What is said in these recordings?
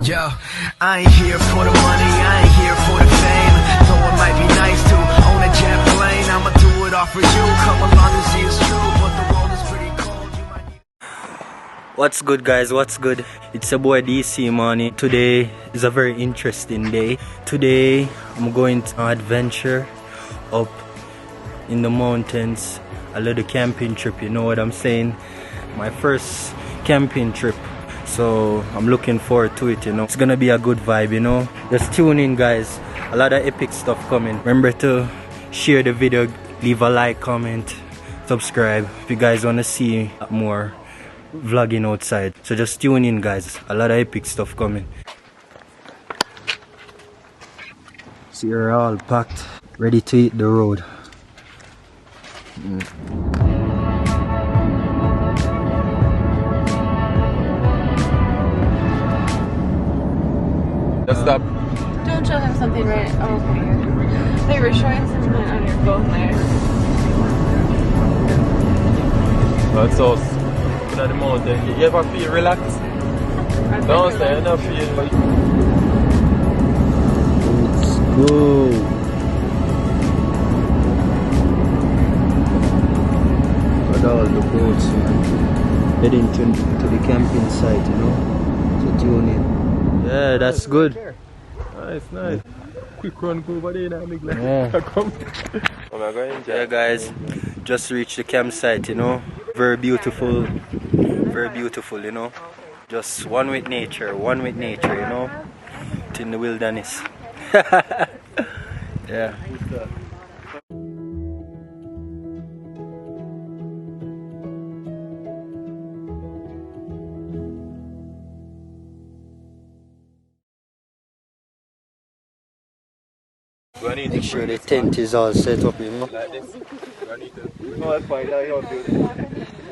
Yo, I ain't here for the money, I ain't here for the fame. Though it might be nice to own a jet plane, I'ma do it all for you. Come along and see it's true, but the world is pretty cold. You might need... What's good, guys? What's good? It's your boy DC Money. Today is a very interesting day. Today I'm going to an adventure up in the mountains. A little camping trip, you know what I'm saying? My first camping trip. So I'm looking forward to it, you know. It's gonna be a good vibe, you know. Just tune in, guys. A lot of epic stuff coming. Remember to share the video, leave a like, comment, subscribe if you guys wanna see more vlogging outside. So just tune in, guys. A lot of epic stuff coming. So you're all packed, ready to hit the road. Just stop. Don't you have something right? Oh, okay. They were showing something on your phone there. That's us. At the mountain. You ever feel relaxed? Don't say you don't feel like... Let's go. Look at all the boats, man. Heading to the camping site, you know. So tune in. Yeah, that's good. Nice, nice. Quick run over there now, big lad. Yeah. Come. Yeah, guys, just reached the campsite, you know. Very beautiful, you know. Just one with nature, you know. It's in the wilderness. Yeah. Make sure the tent is all set up, you know. Like this. No, that's fine. Now you're good.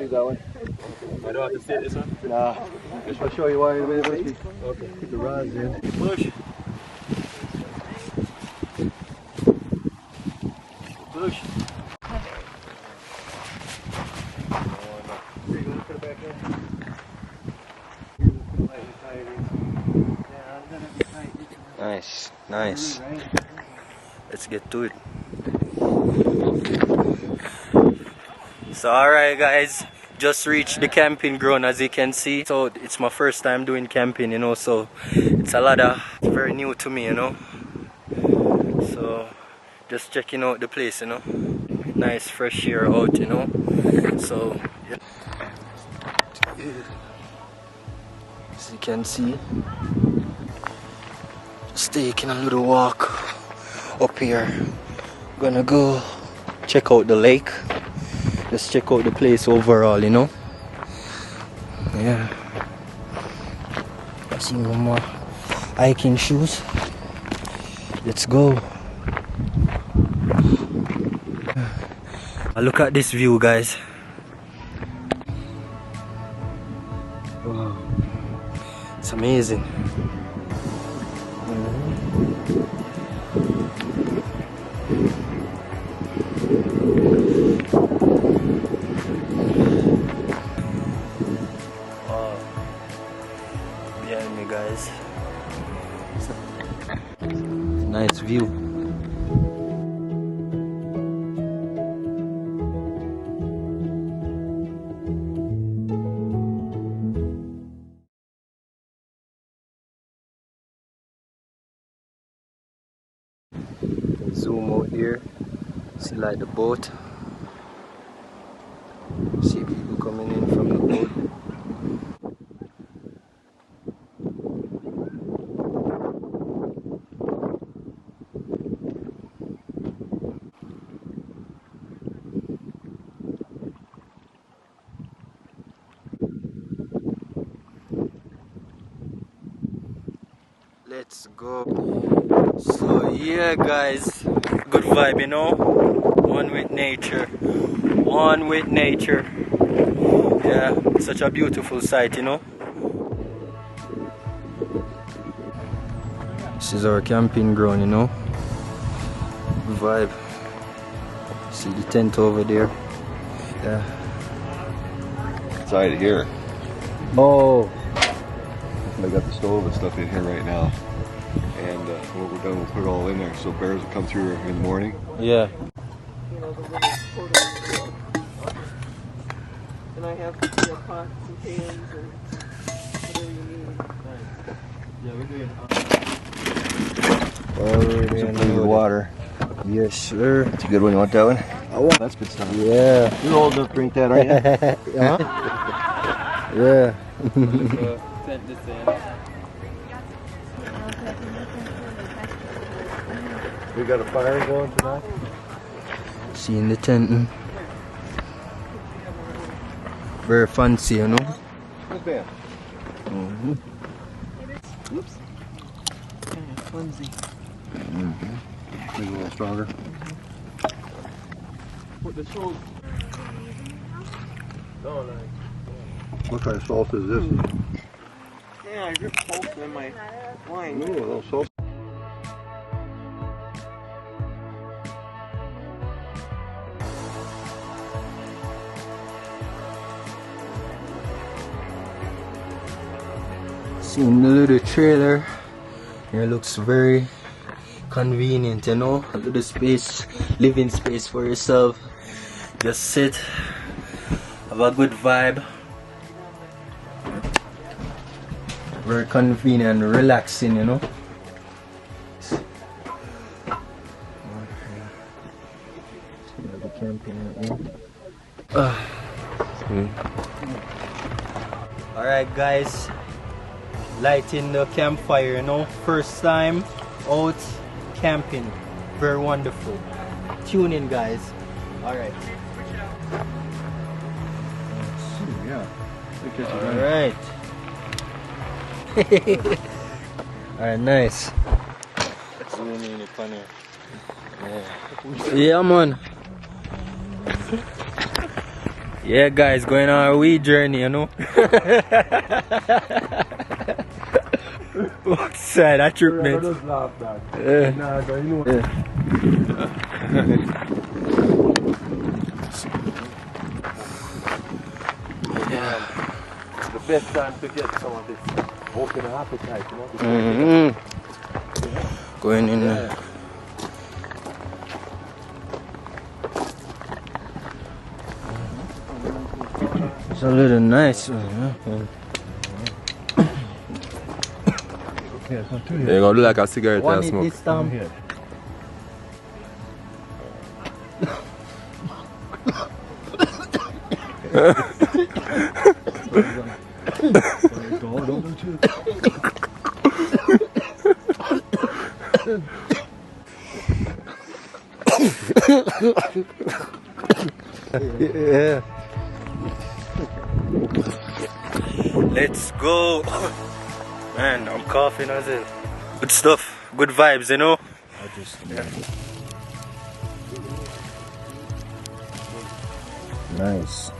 Use that one. I don't have to sit this one? Nah. I'll show you why in a minute. Okay. Keep the rods in. Push. Push. Nice, nice. Let's get to it. So alright, guys, just reached the camping ground, as you can see. So it's my first time doing camping, you know, so it's very new to me, you know. So just checking out the place, you know. Nice fresh air out, you know. So yeah. As you can see, just taking a little walk up here. Gonna go check out the lake. Just check out the place overall, you know. Yeah. I see no more hiking shoes. Let's go. Look at this view, guys. Wow. It's amazing. Behind me, guys. Nice view. Zoom out here. See like the boat. See people coming in from the boat. Let's go. So yeah, guys, good vibe, you know. One with nature. Yeah, such a beautiful sight, you know. This is our camping ground, you know. Good vibe. See the tent over there. Yeah. It's right here. Oh. I got the stove and stuff in here right now. And when we're done, we'll put it all in there. So bears will come through in the morning. Yeah. You know, the little portable. And I have, you know, pots and pans and whatever you need. Yeah, we're doing Some pretty good water. Yes, sir. That's a good one. You want that one? Oh, that's good stuff. Yeah. You're old enough to drink that, aren't you? Yeah. We got a fire going tonight. Seeing the tent. Very fancy, you know. Good band. Oops. Kind of flimsy. Maybe a little stronger. What the shows. What kind of salt is this? Yeah, I dripped salt in my wine. Ooh, a little salt. Seeing the little trailer. Here looks very convenient, you know. A little space, living space for yourself. Just sit, have a good vibe. Very convenient and relaxing, you know. Alright guys, lighting the campfire, you know. First time out camping. Very wonderful. Tune in guys. Alright. Yeah. Alright. Alright, nice. Yeah, man. Yeah, guys, going on our weed journey, you know. Sad, that trip, mate. The best time to get some of this open appetite, you know. Going in there. It's a little nice. You're gonna do like a cigarette One and hit smoke. this time. Yeah. Let's go. Man, I'm coughing as well. Good stuff, good vibes, you know. Nice.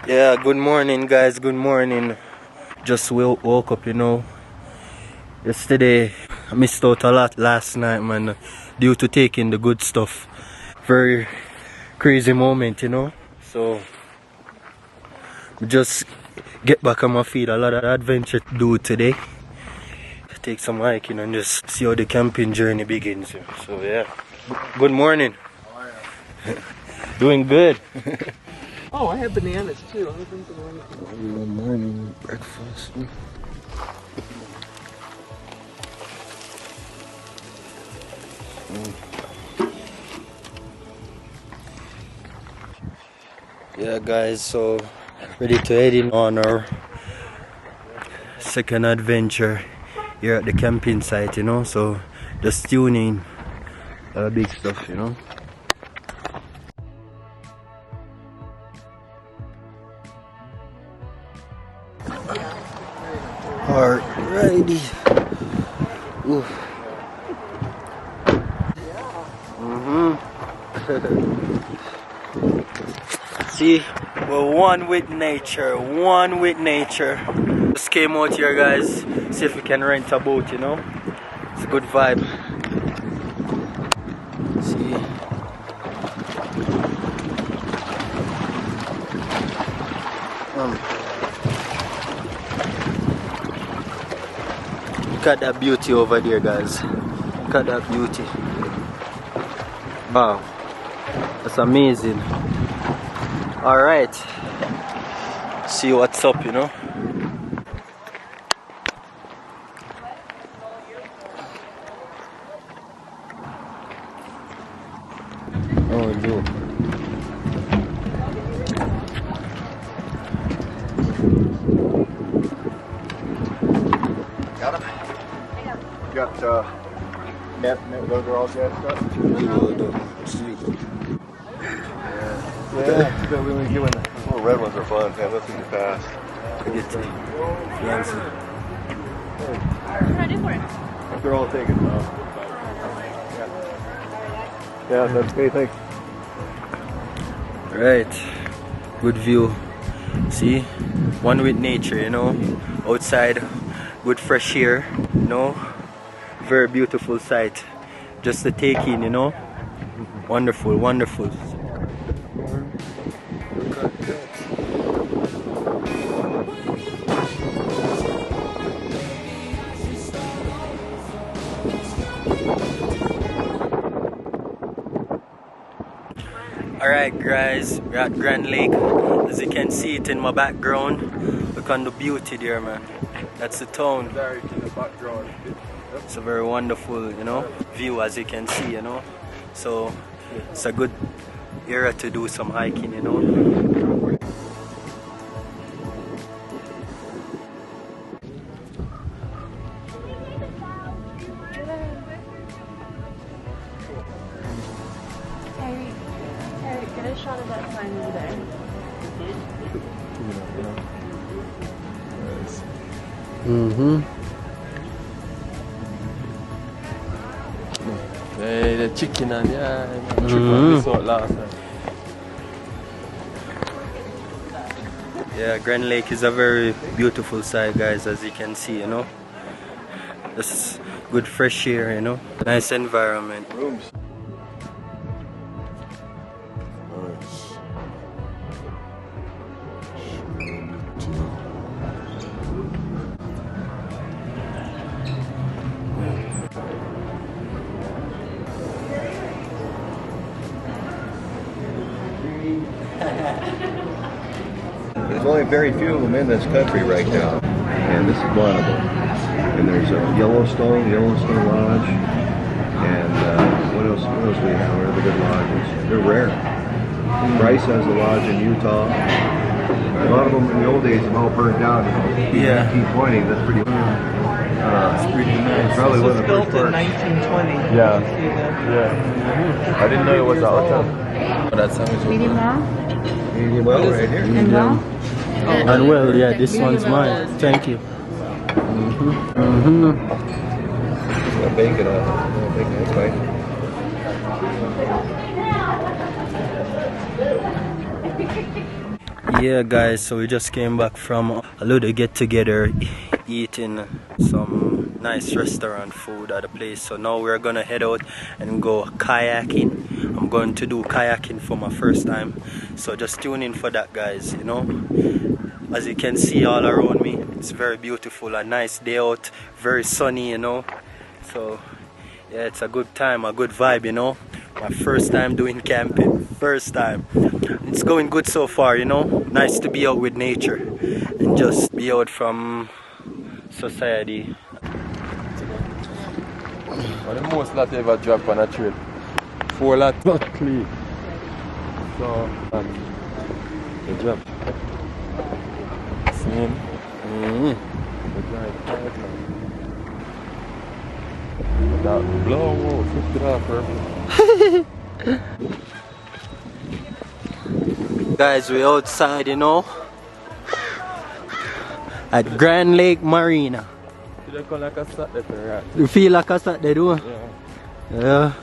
Yeah, good morning guys, good morning. Just woke up, you know. Yesterday I missed out a lot last night, man, due to taking the good stuff. Very crazy moment, you know. So just get back on my feet. A lot of adventure to do today. Take some hiking and just see how the camping journey begins. So yeah, good morning. Doing good. Oh, I have bananas too. I have bananas. Good morning breakfast. Yeah guys, so ready to head in on our second adventure here at the camping site, you know. So just tune in. Big stuff, you know. Alrighty. Ooh. See, we're one with nature, one with nature. Just came out here guys, see if we can rent a boat, you know. It's a good vibe. See. Look at that beauty over there, guys. Look at that beauty. Wow, that's amazing. Alright, see what's up, you know. Oh, no. Got him? Got, those are all gassed up? Yeah, too bad we only get one. Little red ones are fun, Tim. Those things are fast. They're all taken. Yeah, that's okay, thanks. Right, good view. See, one with nature, you know. Outside, good fresh air, you know. Very beautiful sight, just to take in, you know. Wonderful, wonderful. Alright guys, we're at Grand Lake. As you can see it in my background, look on the beauty there, man. That's the town. It's a very wonderful, you know, view, as you can see, you know. So it's a good area to do some hiking, you know. Tyreek, get a shot of that sign over there. Hey, the chicken and yeah, this out last time. Yeah, Grand Lake is a very beautiful sight, guys, as you can see, you know. Just good fresh air, you know. Nice environment. Rooms. There's only very few of them in this country right now, and this is one of them. And there's Yellowstone Lodge, and what else do we have? What other good lodges? They're rare. Bryce has a lodge in Utah. A lot of them in the old days have all burned down. Yeah. 1920, that's pretty. It's pretty nice. Probably one of the built first in parks. 1920. Yeah. See that? Yeah. I didn't know it was out of town. Oh, that sandwich was Medium well? Medium well, right here. And well? And well, yeah, this one's mine. Thank you. Bacon, that's fine. Yeah, guys, so we just came back from a little get together, eating some nice restaurant food at a place. So now we're gonna head out and go kayaking. I'm going to do kayaking for my first time, so just tune in for that, guys. You know, as you can see all around me, it's very beautiful, a nice day out, very sunny, you know. So yeah, it's a good time, a good vibe, you know. My first time doing camping, first time. It's going good so far, you know. Nice to be out with nature and just be out from society. Well, the most lot ever drop on a trail. 4 lots not clean. So, the drop. Same. The drive tight now. That blow, whoa, $50 perfect. Guys, we're outside, you know, at Grand Lake Marina. You feel like a Saturday, right? You feel like a Saturday, do you? Yeah. Yeah.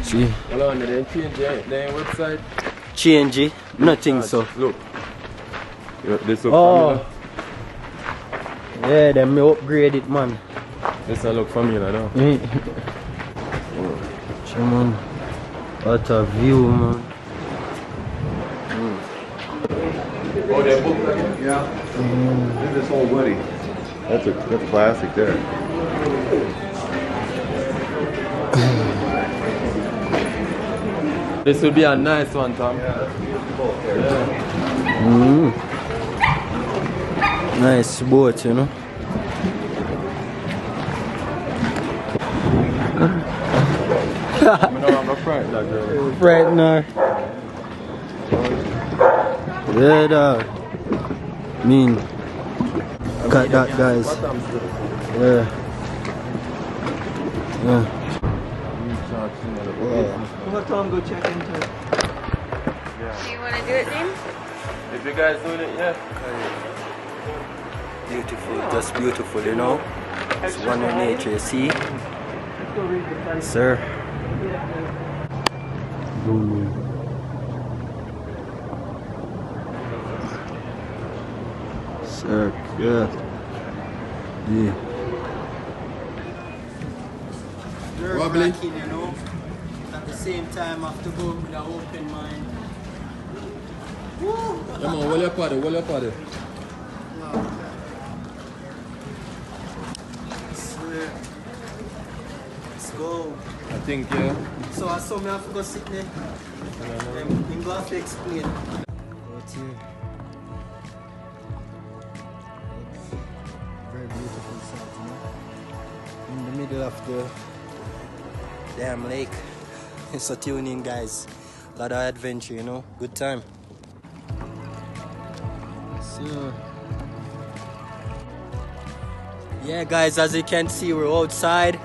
See? Hello, and then change their website. Change it? Nothing so. Look. This look Oh. familiar. Yeah, them me upgrade it, man. This look familiar, though. Man. What a view, man. Oh, they're booked again? Yeah. Look at this old Woody. That's a classic there. This will be a nice one, Tom. Nice boat, you know. I'm not frightened, that girl. Right now. Yeah, dog. Mean. Got that, guys. Yeah. Yeah. What time go check into it? Do you want to do it, Dean? If you guys doing it, yeah. Beautiful, just beautiful, you know. It's wonder nature, you see? Sir. Sir, yeah. Yeah. Wobbly. You know. At the same time, I have to go with an open mind. Come on, hold your party, hold your party. Let's go. I think, yeah. So I saw me have to go sit there. I'm going to explain. What's here? Very beautiful sight, you know. In the middle of the damn lake. So tune in, guys. A lot of adventure, you know. Good time. So yeah, guys, as you can see, we're outside.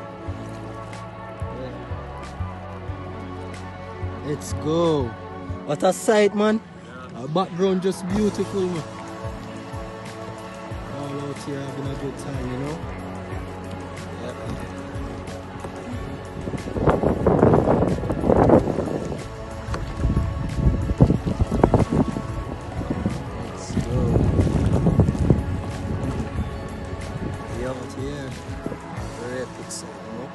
Let's go. What a sight, man. Our background just beautiful, man. All out here having a good time, you know. Let's go. We out here. Very epic sight, you know.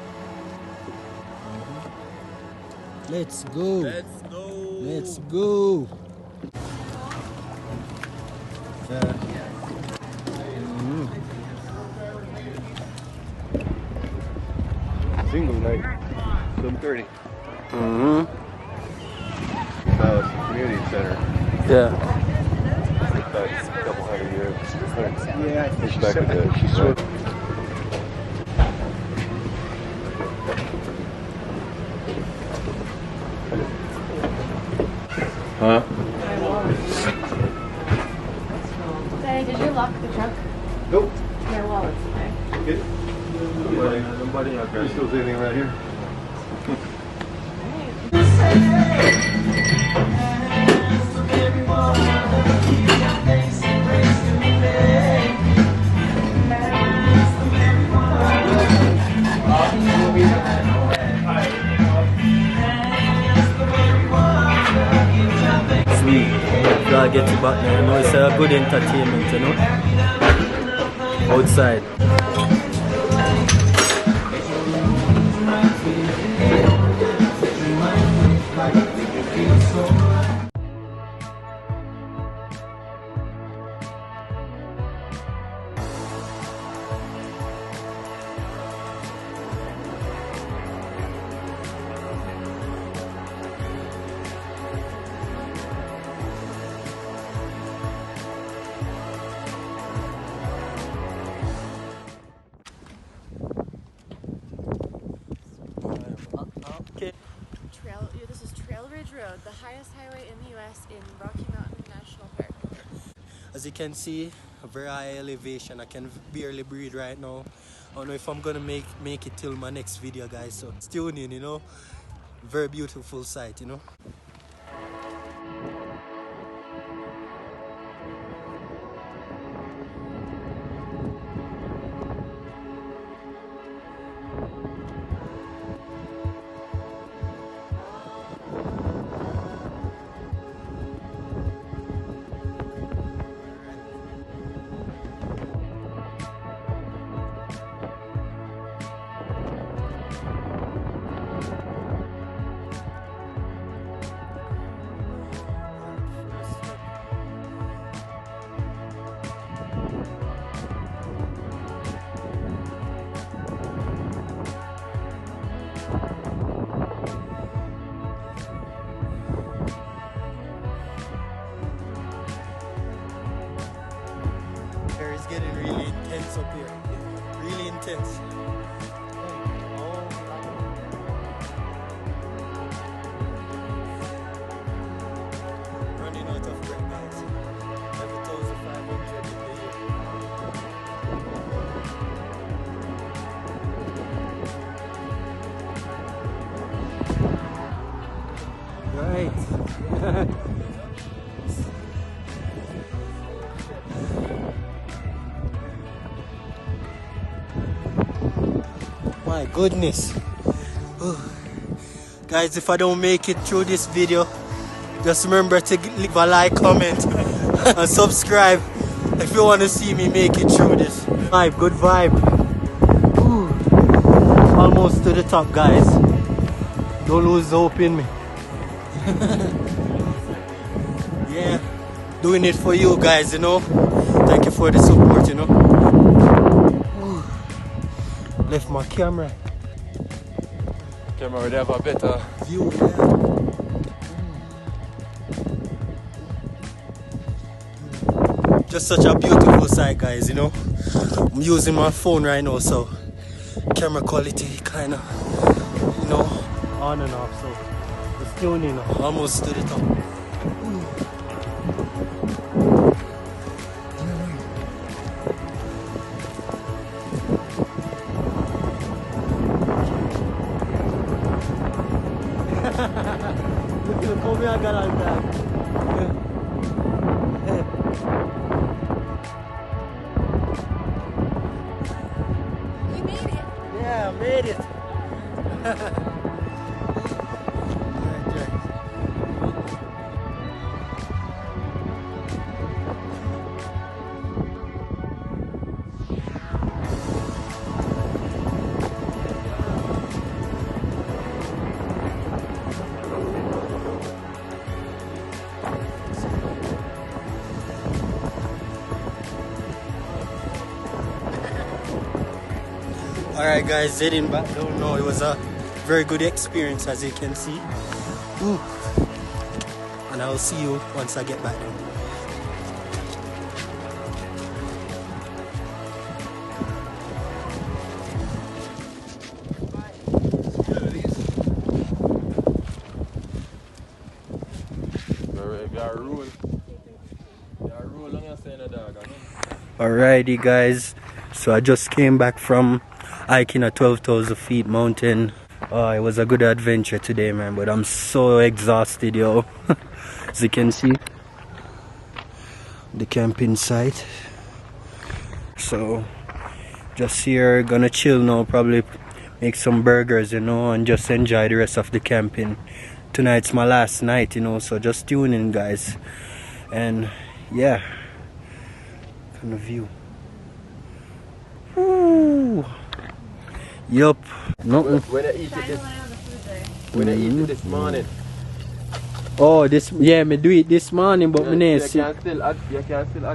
Let's go. Let's go. Let's go. Single night. 7:30. Now it's the community center. Yeah. That's a couple hundred years. Yeah, I think Push she back said, a I think bit. she said. Huh? Daddy, did you lock the truck? Nope. Your wallet's okay. Good. Nobody out there. Still anything around here? Sweet. Gotta get you back there, you know. It's a good entertainment, you know. Outside. Okay. This is Trail Ridge Road, the highest highway in the U.S. in Rocky Mountain National Park. As you can see, a very high elevation. I can barely breathe right now. I don't know if I'm gonna make it till my next video, guys. So tune in, you know. Very beautiful sight, you know. right. My goodness. Oh. Guys, if I don't make it through this video, just remember to leave a like, comment, and subscribe if you want to see me make it through this. Vibe, good vibe. Ooh. Almost to the top, guys. Don't lose hope in me. Yeah, doing it for you guys, you know. Thank you for the support, you know. Ooh. Left my camera. Camera would have a better View, yeah. Just such a beautiful sight, guys, you know. I'm using my phone right now, so camera quality kind of, you know, on and off, so it's tuning almost to the top. Look how me I got on that. We made it. Yeah, I made it. Alright guys, heading back down now. It was a very good experience, as you can see. Ooh. And I'll see you once I get back down. Alrighty guys, so I just came back from hiking a 12,000 feet mountain. It was a good adventure today, man, but I'm so exhausted, yo. As you can see, the camping site. So just here, gonna chill now, probably make some burgers, you know, and just enjoy the rest of the camping. Tonight's my last night, you know, so just tune in, guys. And yeah, kind of view. Ooh. Yup. Nothing. When I eat it this, when I eat it this morning. Oh, this, yeah, me do it this morning, but me You not see. can still add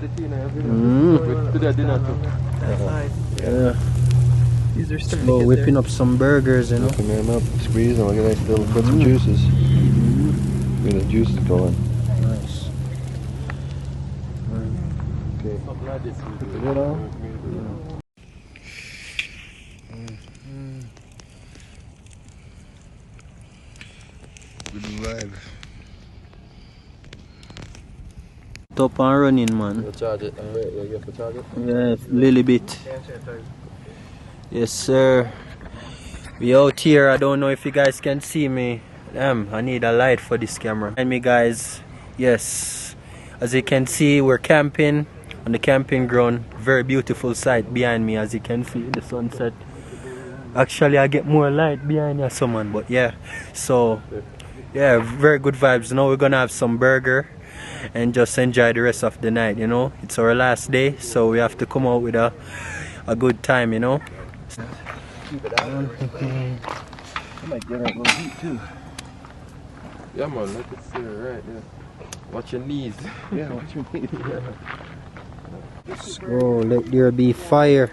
it in your video. To the dinner too. Yeah. These are starting So to get whipping up some burgers, you know. Open them up, squeeze them. Look at that, little put some juices. Look at the juices going. Nice. Okay. Something like this. You know? Good vibe. Top and running, man. You charge it. You have to charge it. Yeah, little bit. Yes, sir. We out here. I don't know if you guys can see me. Damn, I need a light for this camera. And me, guys. Yes, as you can see, we're camping on the camping ground. Very beautiful sight behind me, as you can see the sunset. Actually, I get more light behind you, someone. But yeah, so yeah, very good vibes. Now we're gonna have some burger and just enjoy the rest of the night, you know. It's our last day, so we have to come out with a good time, you know. Keep it out. I might get a little heat too. Yeah, man. Let it sit right there. Watch your knees. Yeah, what you need. Let's go. Let there be fire.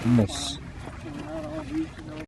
Nice.